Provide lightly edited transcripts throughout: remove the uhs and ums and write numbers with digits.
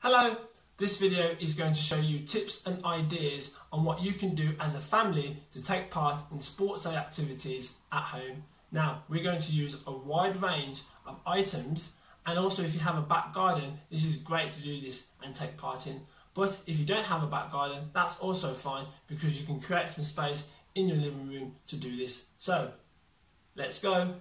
Hello, this video is going to show you tips and ideas on what you can do as a family to take part in sports day activities at home. Now, we're going to use a wide range of items, and also if you have a back garden, this is great to do this and take part in. But if you don't have a back garden, that's also fine because you can create some space in your living room to do this. So, let's go.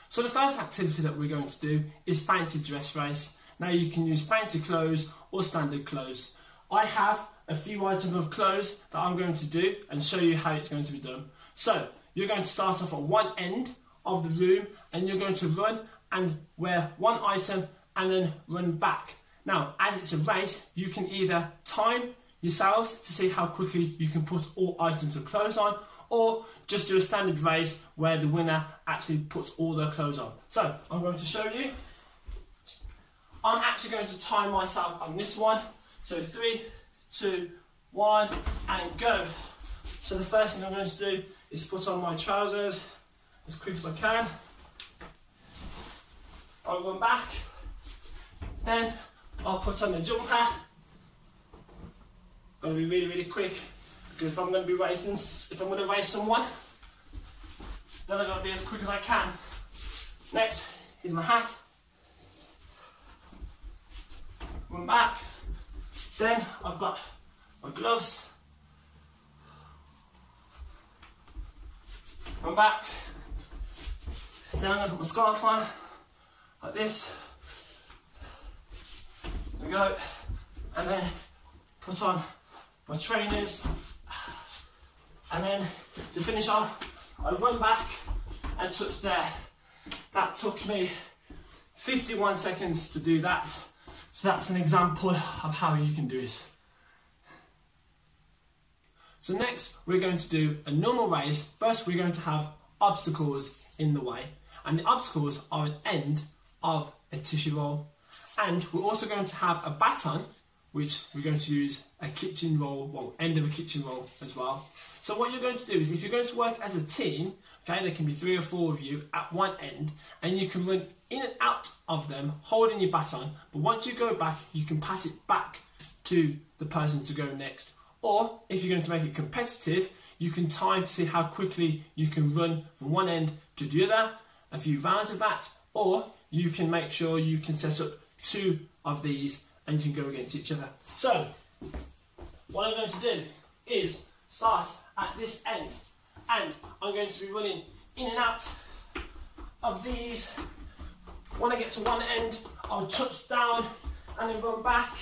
So the first activity that we're going to do is fancy dress race. Now you can use fancy clothes or standard clothes. I have a few items of clothes that I'm going to do and show you how it's going to be done. So you're going to start off at one end of the room and you're going to run and wear one item and then run back. Now as it's a race, you can either time yourselves to see how quickly you can put all items of clothes on, or just do a standard race where the winner actually puts all their clothes on. So I'm going to show you. I'm actually going to time myself on this one. So 3, 2, 1 and go. So the first thing I'm going to do is put on my trousers as quick as I can. I'll run back. Then I'll put on the jumper. Got to be really quick. Because if I'm going to be racing, if I'm going to race someone, then I've got to be as quick as I can. Next is my hat. Run back. Then I've got my gloves. Run back. Then I'm going to put my scarf on, like this. There we go. And then put on my trainers. And then to finish off, I run back and touch there. That took me 51 seconds to do that. So that's an example of how you can do it. So next we're going to do a normal race. First we're going to have obstacles in the way. And the obstacles are an end of a tissue roll. And we're also going to have a baton, which we're going to use a kitchen roll, well, end of a kitchen roll as well. So what you're going to do is, if you're going to work as a team, okay, there can be 3 or 4 of you at one end, and you can run in and out of them holding your baton, but once you go back, you can pass it back to the person to go next. Or, if you're going to make it competitive, you can time to see how quickly you can run from one end to the other, a few rounds of that, or you can make sure you can set up 2 of these and you can go against each other. So, what I'm going to do is start at this end, and I'm going to be running in and out of these. When I get to one end, I'll touch down and then run back.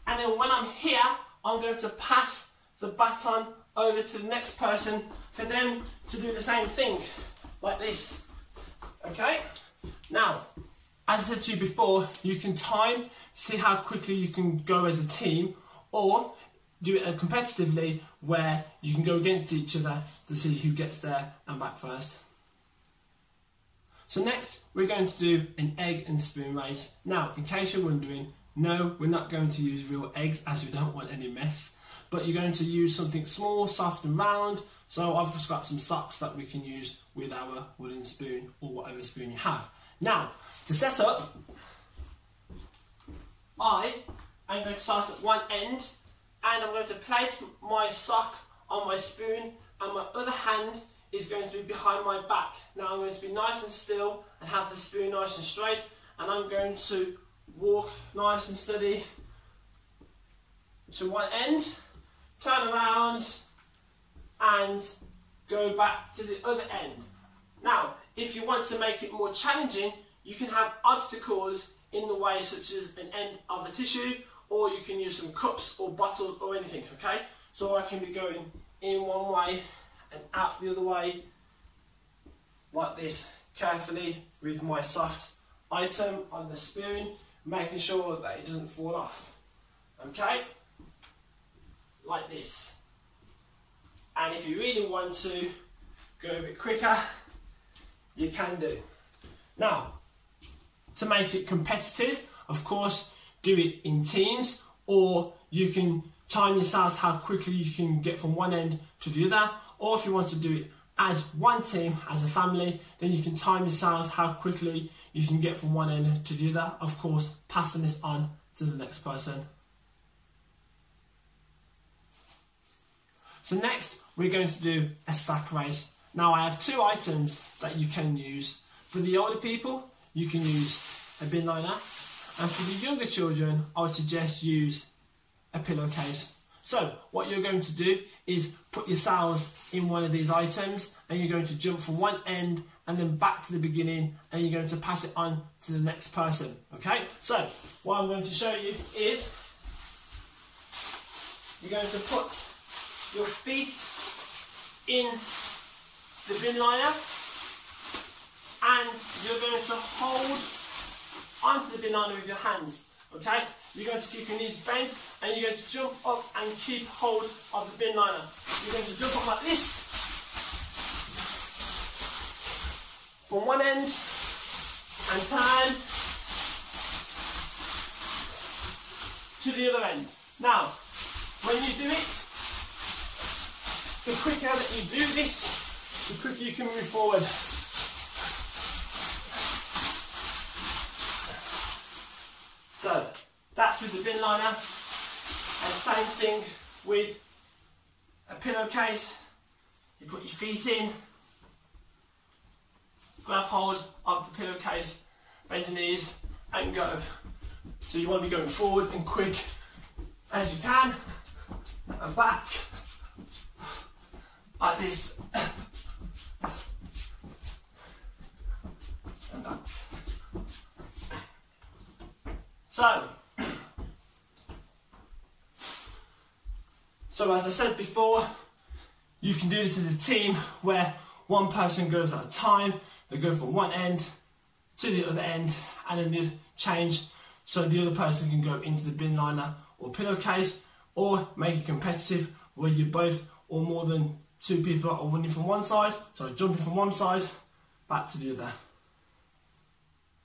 And then when I'm here, I'm going to pass the baton over to the next person for them to do the same thing, like this. Okay? Now, as I said to you before, you can time, see how quickly you can go as a team, or do it competitively where you can go against each other to see who gets there and back first. So next, we're going to do an egg and spoon race. Now, in case you're wondering, no, we're not going to use real eggs as we don't want any mess, but you're going to use something small, soft and round. So I've just got some socks that we can use with our wooden spoon or whatever spoon you have. Now, to set up, I am going to start at one end, and I'm going to place my sock on my spoon, and my other hand is going to be behind my back. Now I'm going to be nice and still and have the spoon nice and straight, and I'm going to walk nice and steady to one end, turn around and go back to the other end. Now, if you want to make it more challenging, you can have obstacles in the way, such as an end of a tissue, or you can use some cups or bottles or anything, okay? So I can be going in one way and out the other way, like this, carefully with my soft item on the spoon, making sure that it doesn't fall off, okay? Like this. And if you really want to go a bit quicker, you can do. Now, to make it competitive, of course, do it in teams, or you can time yourselves how quickly you can get from one end to the other, or if you want to do it as one team, as a family, then you can time yourselves how quickly you can get from one end to the other. Of course, passing this on to the next person. So next, we're going to do a sack race. Now, I have two items that you can use. For the older people, you can use a bin liner. And for the younger children, I would suggest use a pillowcase. So what you're going to do is put yourselves in one of these items, and you're going to jump from one end and then back to the beginning, and you're going to pass it on to the next person. Okay, so what I'm going to show you is you're going to put your feet in the bin liner, and you're going to hold onto the bin liner with your hands. Okay, you're going to keep your knees bent, and you're going to jump up and keep hold of the bin liner. You're going to jump up like this from one end and turn to the other end. Now, when you do it, the quicker that you do this, the quicker you can move forward. So, that's with the bin liner, and same thing with a pillowcase. You put your feet in, grab hold of the pillowcase, bend your knees and go. So you want to be going forward and quick as you can, and back like this, and back. So as I said before, you can do this as a team where one person goes at a time. They go from one end to the other end, and then they change so the other person can go into the bin liner or pillowcase, or make it competitive where you both or more than two people are running from one side, so jumping from one side back to the other.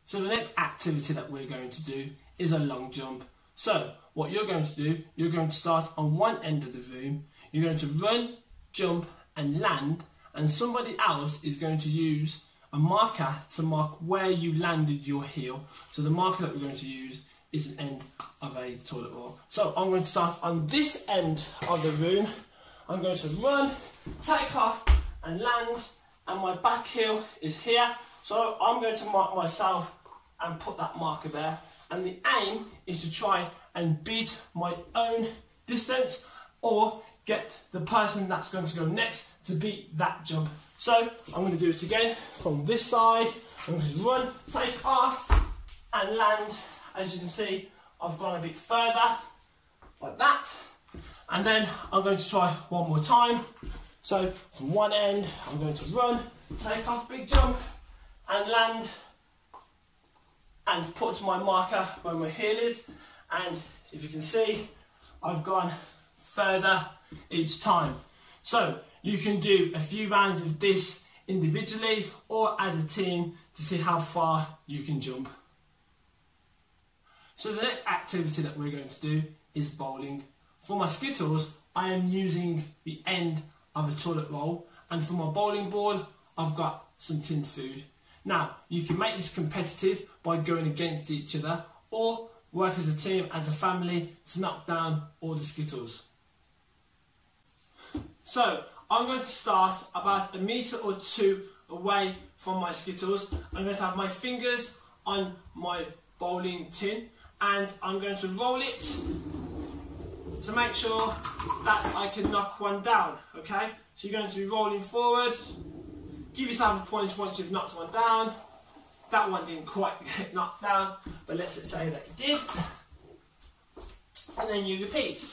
So the next activity that we're going to do is a long jump. So what you're going to do, you're going to start on one end of the room, you're going to run, jump and land, and somebody else is going to use a marker to mark where you landed your heel. So the marker that we're going to use is an end of a toilet roll. So I'm going to start on this end of the room. I'm going to run, take off and land, and my back heel is here. So I'm going to mark myself and put that marker there. And the aim is to try and beat my own distance, or get the person that's going to go next to beat that jump. So I'm going to do it again from this side. I'm going to run, take off and land. As you can see, I've gone a bit further like that. And then I'm going to try one more time. So from one end, I'm going to run, take off, big jump and land, and put my marker where my heel is. And if you can see, I've gone further each time. So you can do a few rounds of this individually or as a team to see how far you can jump. So the next activity that we're going to do is bowling. For my Skittles, I am using the end of a toilet roll, and for my bowling ball, I've got some tinned food. Now, you can make this competitive by going against each other, or work as a team, as a family, to knock down all the Skittles. So, I'm going to start about 1 metre or 2 away from my Skittles. I'm going to have my fingers on my bowling tin, and I'm going to roll it to make sure that I can knock one down, okay? So you're going to be rolling forward. Give yourself a point once you've knocked one down. That one didn't quite get knocked down, but let's say that it did. And then you repeat.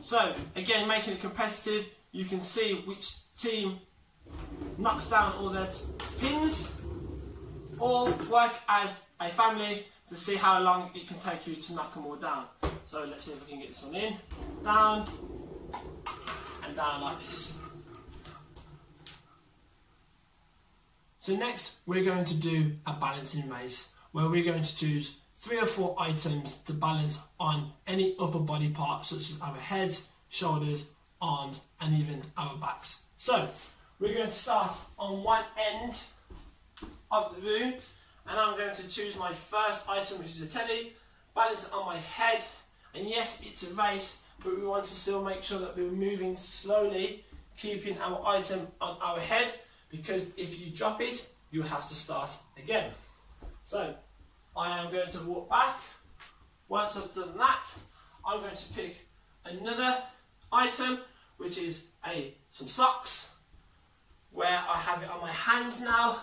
So, again, making it competitive, you can see which team knocks down all their pins, or work as a family to see how long it can take you to knock them all down. So let's see if we can get this one in, down, and down like this. So next we're going to do a balancing race, where we're going to choose 3 or 4 items to balance on any upper body part, such as our heads, shoulders, arms and even our backs. So we're going to start on one end of the room, and I'm going to choose my first item, which is a teddy, balance it on my head, and yes, it's a race, but we want to still make sure that we're moving slowly, keeping our item on our head, because if you drop it, you have to start again. So, I am going to walk back. Once I've done that, I'm going to pick another item, which is some socks, where I have it on my hands now,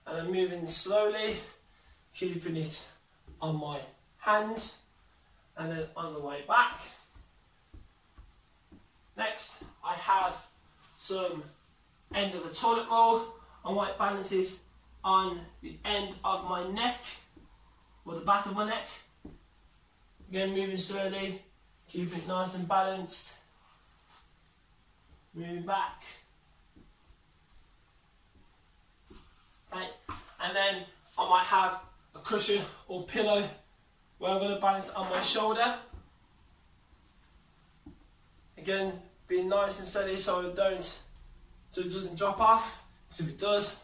and I'm moving slowly, keeping it on my hand, and then on the way back. Next, I have some end of the toilet roll. I might balance it on the end of my neck, or the back of my neck. Again, moving slowly, keeping it nice and balanced. Moving back. Okay. And then I might have a cushion or pillow where I'm going to balance it on my shoulder. Again, being nice and steady so it doesn't drop off. Because if it does,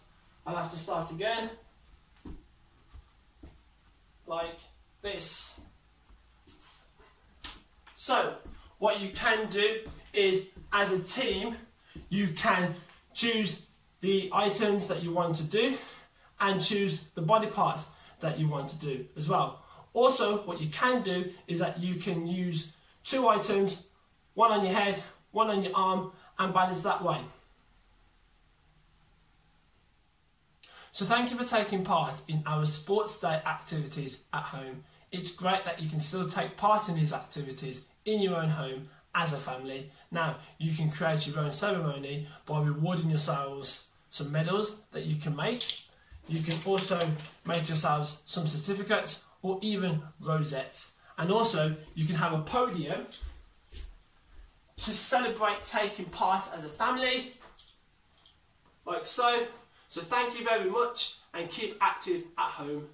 I'll have to start again. Like this. So, what you can do is, as a team, you can choose the items that you want to do and choose the body parts that you want to do as well. Also, what you can do is that you can use 2 items, one on your head, one on your arm, and balance that way. So thank you for taking part in our sports day activities at home. It's great that you can still take part in these activities in your own home as a family. Now, you can create your own ceremony by rewarding yourselves some medals that you can make. You can also make yourselves some certificates or even rosettes. And also, you can have a podium to celebrate taking part as a family, like so. So thank you very much, and keep active at home.